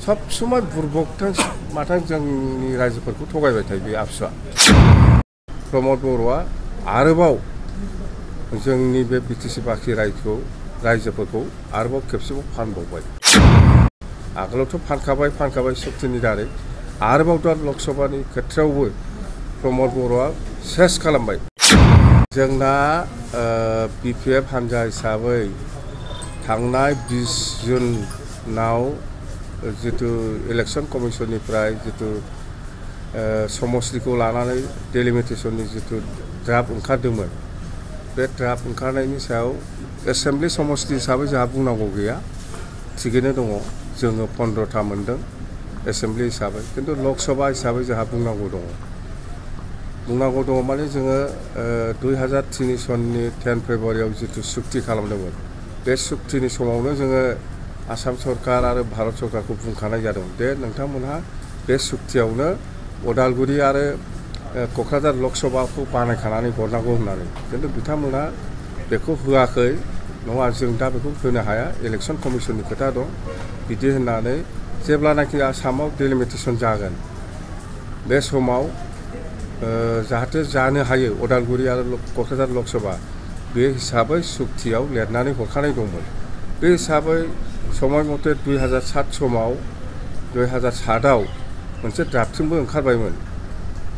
सब समय बुरबकथां माथां जोंनि रायजोफोरखौ थगायबाय थायो बे आबसुआ रमद बर'आ आरोबाव जोंनि बे बिटिसि बाखि रायजोफोरखौ आरोबाव खेबसेबाव फानबावबाय आगोलावथ' फानखाबाय सक्तिनि दारै आरोबाव दा लकसभानि खेथ्रआवबो रमद बर'आ सेस खालामबाय जोंना बिपिएफ हानजा हिसाबै थांनाय 20 जुनाव जितु इलेक्शन कमिशननिफ्राय जितु समस्तिखौ लानानै डेलिमिटेशननि जितु ड्राफ्ट ओंखारदोंमोन बे ड्राफ्ट ओंखारनायनि सायाव एसेम्बलि समस्ति हिसाबै जोंहा बुंनांगौ गैया थिगैनो दङ जोङो 15था मोनदों एसेम्बलि हिसाबै किन्तु लकसभा हिसाबै जोंहा बुंनांगौ दङ माने जोङो 2003 सननि 10 फेब्रुवारियाव जितु सुक्ति खालामदोंमोन बे सुक्तिनि समावनो जोङो आसाम सरकार आरो भारत सरकारखौ बुंखानाय जादों दे नोंथांमोनहा बे सुक्तियावनो उदालगुरि आरो क'क्राझार लकसभाखौ बानायखानानै हरनांगौ होननानै किन्तु बिथांमोना बेखौ होआखै नङा जों दा बेखौ होनो हाया इलेक्शन कमिशननि खोथा दं बिदि होननानै जेब्लानाखि आसामाव डेलिमिटेशन जागोन बे समाव जाहाथे जानो हायो उदालगुरि आरो क'क्राझार लकसभा बे हिसाबै सुक्तियाव लिरनानै हरखानाय दंमोन बे हिसाबै समय मथे 2007 समाव 2007आव मोनसे ड्राफ्टिंबो ओंखारबायमोन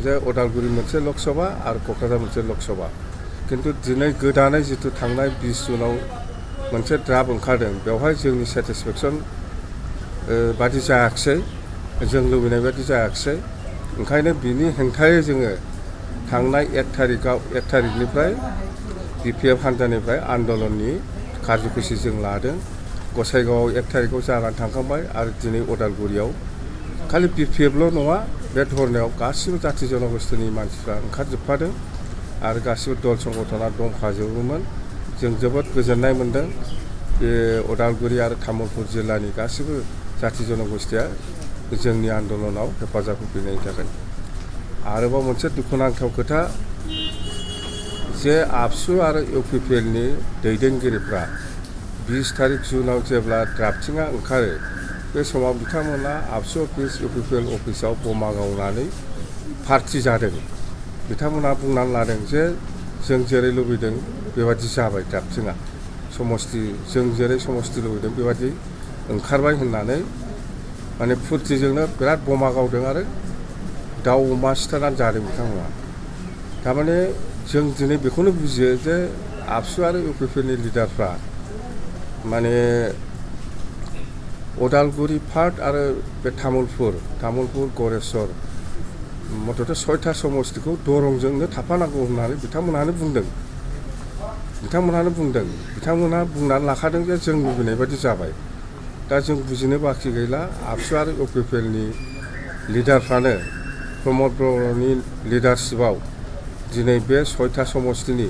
जे उदालगुरि मोनसे लकसभा आरो क'क्राझार मोनसे लकसभा किन्तु दिनै गोदानै जितु थांनाय 20 जुनाव मोनसे ड्राफ्ट ओंखारदों बेवहाय जोंनि सेटिसफेक्सन बादि जायाखिसै जों लुबैनाय बादि जायाखिसै ओंखायनो बिनि हेंथायै जोङो थांनाय 1 थारिखनिफ्राय बिपिएफ हानजानिफ्राय आन्दलननि कार्यकुसि जों लादों गसाइगावआव 1 थारिखआव जानानै थांखांबाय आरो दिनै उदालगुरियाव खालि बिपिएफल' नङा बे धरनायाव गासिबो जाथि जनगोष्ठीनि मानसिफ्रा ओंखारजोबफादों आरो गासिबो दल संगठना दंफाजोबोमोन जों जोबोद गोजोननाय मोन्दों बे उदालगुरि आरो तामुलपुर जिल्लानि गासिबो जाथि जनगोष्ठीया जोंनि आन्दलनाव हेफाजाब होफैनायनि थाखाय आरोबाव मोनसे दुखुनांथाव खोथा जे आबसु आरो इउपिपिएलनि दैदेनगिरिफ्रा 20 तारिख जुनाव जेब्ला ड्राफ्टिंआ ओंखारो बे समाव बिथांमोना आबसु अफिस इउपिपिएल अफिसाव बमा गावनानै पार्टि जादों बिथांमोना बुंनानै लादों जे जों जेरै लुबैदों बेबादि जाबाय ड्राफ्टिंआ जों जेरै समस्ति लुबैदों बेबादि ओंखारबाय होननानै माने फुर्तिजोंनो बिराद बमा गावदों आरो दाउ अमा सिथारनानै जादों बिथांमोना थारमाने जों दिनै बेखौनो बुजियो जे आबसु आरो इउपिपिएलनि लिडारफ्रा माने उदालगुरि पार्ट आरो बे तामुलपुर गरेस्वर मथथे 6था समस्तिखौ दरंजोंनो थाफानांगौ होननानै बिथांमोनहानो बुंदों बिथांमोनहा बुंनानै लाखादों जे जों लुबैनाय बादि जाबाय दा जों बुजिनो बाखि गैला आबसु आरो इउपिपिएलनि लिडारफ्रानो प्रमद बर'नि लिडारशिपआव दिनै बे 6था समस्तिनि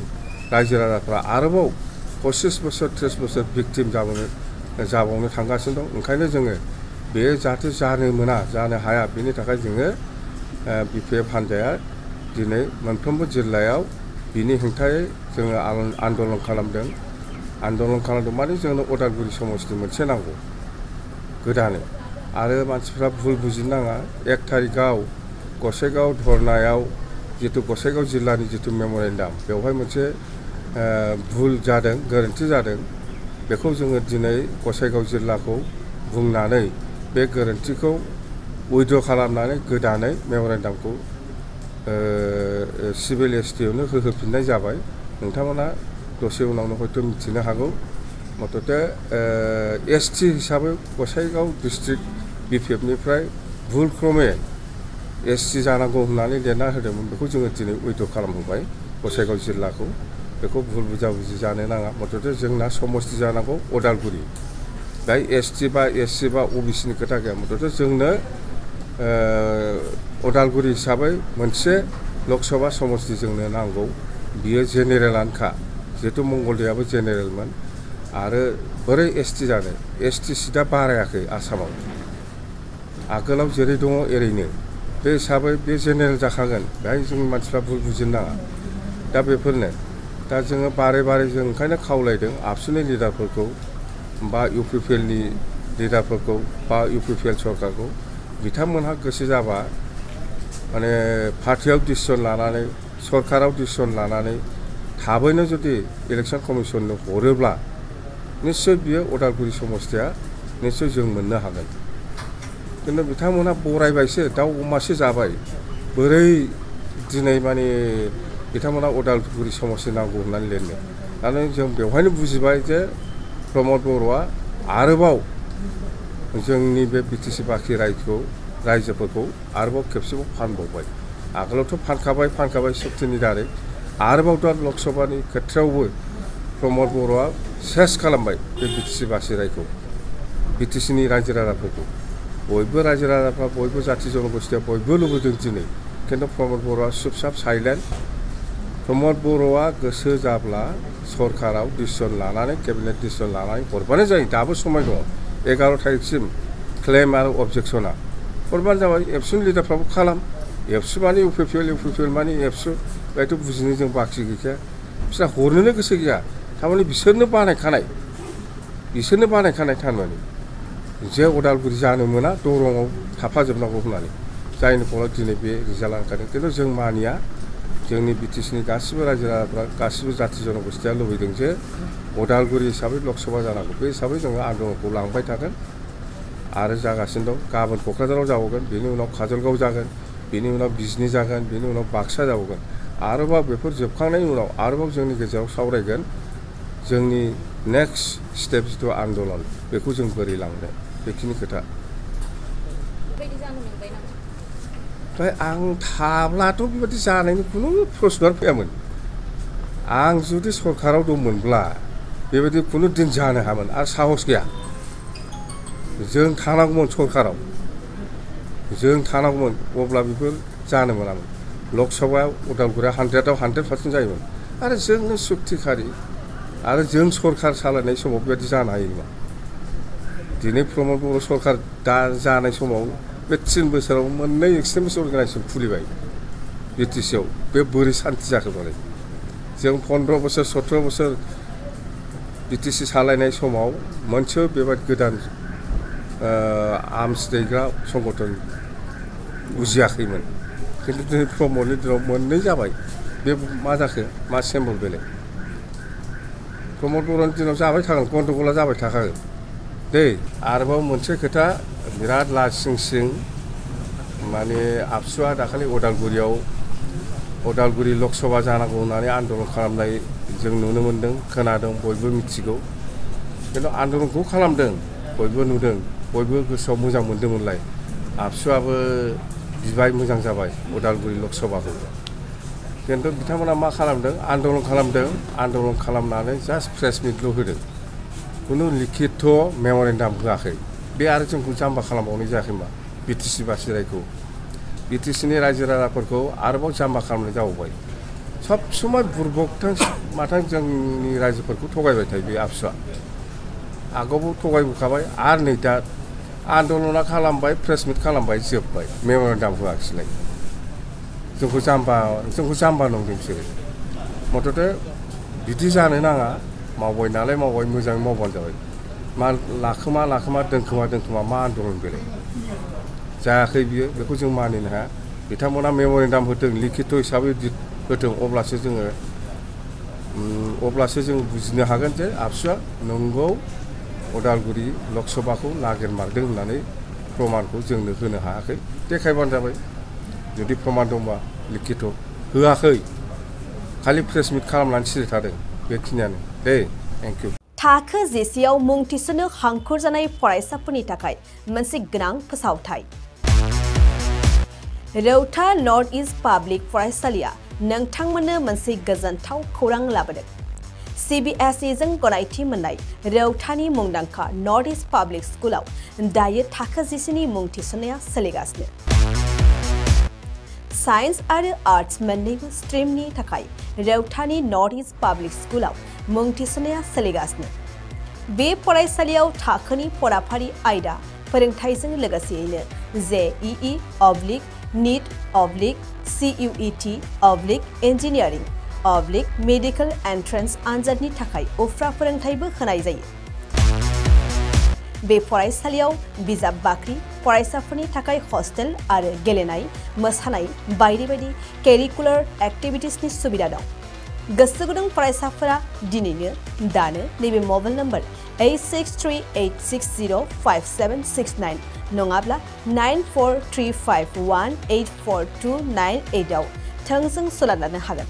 रायजो राजाफ्रा आरोबाव 25 बोसोर 30 बोसोर भिक्टिम जाबावनो थांगासिनो दं ओंखायनो जोङो बे जाहाथे जानो हाया बेनि थाखाय जोङो बिपिएफ हानजाया दिनै मोनफ्रोमबो जिल्लायाव बिनि हेंथायै जोङो आन्दलन खालामदों माने जोंनो उदालगुरि समस्ति मोनसे नांगौ गोदानै आरो मानसिफ्रा भुल बुजिनो नाङा 1 थारिखआव गसाइगाव धरनायाव जितु गसाइगाव जिल्लानि जितु मेम'रेन्डाम बेवहाय मोनसे भुल जादों गोरोन्थि जादों बेखौ जोङो दिनै गसाइगाव जिल्लाखौ बुंनानै बे गोरोन्थिखौ उइद्र' खालामनानै गोदानै मेम'रेन्डामखौ सिभिल एसटिआवनो होफिननाय जाबाय नोंथांमोना दसे उनावनो हयथ' मिथिनो हागौ मथथे एसटि हिसाबै गसाइगाव डिस्ट्रिक्ट बिपिएफनिफ्राय भुल क्रमे एसटि जानांगौ होननानै लिरना होदोंमोन बेखौ जोङो दिनै उइद्र' खालामहोबाय गसाइगाव जिल्लाखौ बेखौ भुल बुजाबुजि जानो नाङा मथथे जोंना समस्ति जानांगौ उदालगुरि दा एसटि बा एससि बा अबिसिनि खोथा गैया मथथे जोंनो उदालगुरि हिसाबै मोनसे लकसभा समस्ति जोंनो नांगौ बियो जेनेरेलानोखा जिहेतु मंगलदैयाबो जेनेरेलमोन आरो बोरै एसटि जानो एसटि सिटआ बारायाखै आसामाव आगोलाव जेरै दङ एरैनो बे हिसाबै बे जेनेरेल जाखागोन बेहाय जोंनि मानसिफ्रा भुल बुजिनो नाङा दा बेफोरनो दा जोङो बारे जों ओंखायनो खावलायदों आबसुनि लिडारफोरखौ बा इउपिपिएलनि लिडारफोरखौ बा UPPL सरकारखौ बिथांमोनहा गोसो जाबा माने पार्टियाव डिसिसन लानानै सरकाराव डिसिसन लानानै थाबैनो जुदि इलेक्शन कमिसननो हरोब्ला निश्चय बियो उदालगुरि समस्तिया निश्चय जों मोननो हागोन खिन्थु बिथांमोनहा बरायबायसो दाउ अमासो जाबाय बोरै दिनै माने बिथांमोना उदालगुरि समस्ति नांगौ होननानै लिरनो आरो जों बेवहायनो बुजिबाय जे रमद बर'आ आरोबाव जोंनि बे BTC बाखि रायजोफोरखौ आरोबाव खेबसेबाव फानबावबाय आगोलावथ' फानखाबाय सुक्तिनि दारै आरोबाव दा लकसभानि खेथ्रआवबो रमद बर'आ सेस खालामबाय बे BTC बाखि रायखौ BTCनि रायजो राजाफोरखौ बयबो रायजो राजाफ्रा बयबो जाथि जनगोष्ठिया बयबो लुबैदों दिनै खिन्थु प्रमद बर'आ चुपचाप साइलेन्ट प्रमद बर'आ गोसो जाब्ला सरकाराव डिसिसन लानानै केबिनेट डिसिसन लानानै हरबानो जायो दाबो समाय दङ 11 तारिखसिम क्लेम आरो अबजेक्सना हरबानो जाबाय एबसुनि लिडारफ्राबो खालाम एबसु माने UPPL माने एबसु बेथ' बुजिनो जों बाखि गैखाया बिसोर हरनोनो गोसो गैया थारमाने बिसोरनो बानायखानाय थारमाने जे उदालगुरि जानो मोना दरंआव थाफाजोबनांगौ होननानै जायनि फलाव दिनै बे रिजाल्ट ओंखारदों खिन्थु जों मानिया जोंनि BTCनि गासिबो रायजो राजाफ्रा गासिबो जाथि जनगोष्ठिया लुबैदों जे उदालगुरि हिसाबै लकसभा जानांगौ बे हिसाबै जोङो आन्दलनखौ लांबाय थागोन आरो जागासिनो दं गाबोन क'क्राझाराव जाबावगोन बेनि उनाव काजलगाव जागोन बेनि उनाव बिजनी जागोन बेनि उनाव बाक्सा जाबावगोन आरोबाव बेफोर जोबखांनायनि उनाव आरोबाव जोंनि गेजेराव सावरायगोन जोंनि नेक्स्ट स्टेप जिथु आन्दलन बेखौ जों बोरै लांनो बेखिनि खोथा ओमफ्राय आं थाब्लाथ' बेबायदि जानायनि खुनु प्रश्नआनो फैयामोन आं जुदि सरकाराव दंमोनब्ला बेबायदि खुनु दिन जानो हायामोन आरो साहस गैया जों थानांगौमोन सरकाराव जों थानांगौमोन अब्ला बेफोर जानो मोनामोन लकसभायाव उदालगुरिया 100आव 100% जायोमोन आरो जोंनो सुक्तिखारि आरो जों सरकार सालायनाय समाव बेबायदि जानो हायो नामा दिनै प्रमद बर' सरकार दा जानाय समाव बे 3 बोसोराव मोननै एक्सट्रिमिस्ट अर्गानाइजेसन खुलिबाय BTCआव बे बोरै सान्थि जाखोबालाय जों 15 बोसोर 17 बोसोर BTC सालायनाय समाव मोनसे बेबायदि गोदान आर्मस दैग्रा संगठन उजियाखैमोन खिन्थु दिनै प्रमदनि दिनाव मोननै जाबाय बे मा जाखो मा सिम्बल बेलाय प्रमद बर'नि दिनाव जाबाय थागोन गन्दगला जाबाय थाखागोन दै आरोबाव मोनसे खोथा बिराद लासिंसिं माने आबसुआ दाखालि उदालगुरि लकसभा जानांगौ होननानै आन्दलन खालामनाय जों नुनो मोन्दों खोनादों बयबो मिथिगौ खिन्थु आन्दलनखौ खालामदों बयबो नुदों बयबो गोसोआव मोजां मोनदोंमोनलाय आबसुआबो बिबाय मोजां जाबाय उदालगुरि लकसभाखौ खिन्थु बिथांमोना मा खालामदों आन्दलन खालामनानै जास्ट प्रेस मिटल' होदों खुनु लिखित मेम'रेन्डाम होआखै बे आरो जोंखौ जाम्बा खालामबावनाय जायाखै मा BTC बासि रायखौ BTCनि रायजो राजाफोरखौ आरोबाव जाम्बा खालामनाय जाबावबाय सब समय बुरबकथों माथों जोंनि रायजोफोरखौ थगायबाय थायो बे आबसुआ आगोलावबो थगायबोखाबाय आरो नै दा आन्दलना खालामबाय प्रेस मिट खालामबाय जोब्बाय मेम'रेन्डाम होआखिसैलाय जोंखौ जाम्बा नंदों बिसोरो मथथे बिदि जानो नाङा मावबाय नालाय मावबाय मोजाङै मावबानो जाबाय मा लाखोमा दोनखोमा मा आन्दलन बेलाय जायाखै बियो बेखौ जों मानिनो हाया बिथांमोना मेम'रेन्डाम होदों लिखित हिसाबै होदों अब्लासो जों बुजिनो हागोन जे आबसुआ नंगौ उदालगुरि लकसभाखौ नागिरमारदों होननानै प्रमानखौ जोंनो होनो हायाखै देखायबानो जाबाय जुदि प्रमान दंबा लिखित होआखै खालि प्रेस मिट खालामनानै सिरि थादों बेखिनियानो दे थेंक इउ थाखो जिसेआव मुं थिसननो हांखुर जानाय फरायसाफोरनि थाखाय मोनसे गोनां फोसावथाय रौता नर्थ इस्ट पाब्लिक फरायसालिया नोंथांमोननो मोनसे गोजोनथाव खौरां लाबोदों CBSE जों गनायथि मोननाय रौतानि मुंदांखा नर्थ इस्ट पाब्लिक स्कुलाव दायो थाखो जिसेनि मुं थिसननाया सोलिगासिनो साइन्स आरो आर्ट्स मोन्नैबो स्ट्रिमनि थाखाय रौतानि नर्थ इस्ट पाब्लिक स्कुलाव मुं थिसननाया सोलिगासिनो बे फरायसालियाव थाखोनि फराफारि आयदा फोरोंथायजों लोगोसेयैनो JEE NEET CUET engineering medical entrance आनजादनि थाखाय उफ्रा फोरोंथायबो होनाय जायो बे फरायसालियाव बिजाब बाख्रि, फरायसाफोरनि थाखाय हस्टेल आरो गेलेनाय, मोसानाय बायदि बायदि केरिकुलार एक्टिभिटिसनि सुबिदा दं। गोसो गुदुं फरायसाफोरा दिनैनो दानो नैबे मबाइल नम्बर 8638605769 नङाब्ला 9435184298 आव थोंजों सोलोंनो हागोन।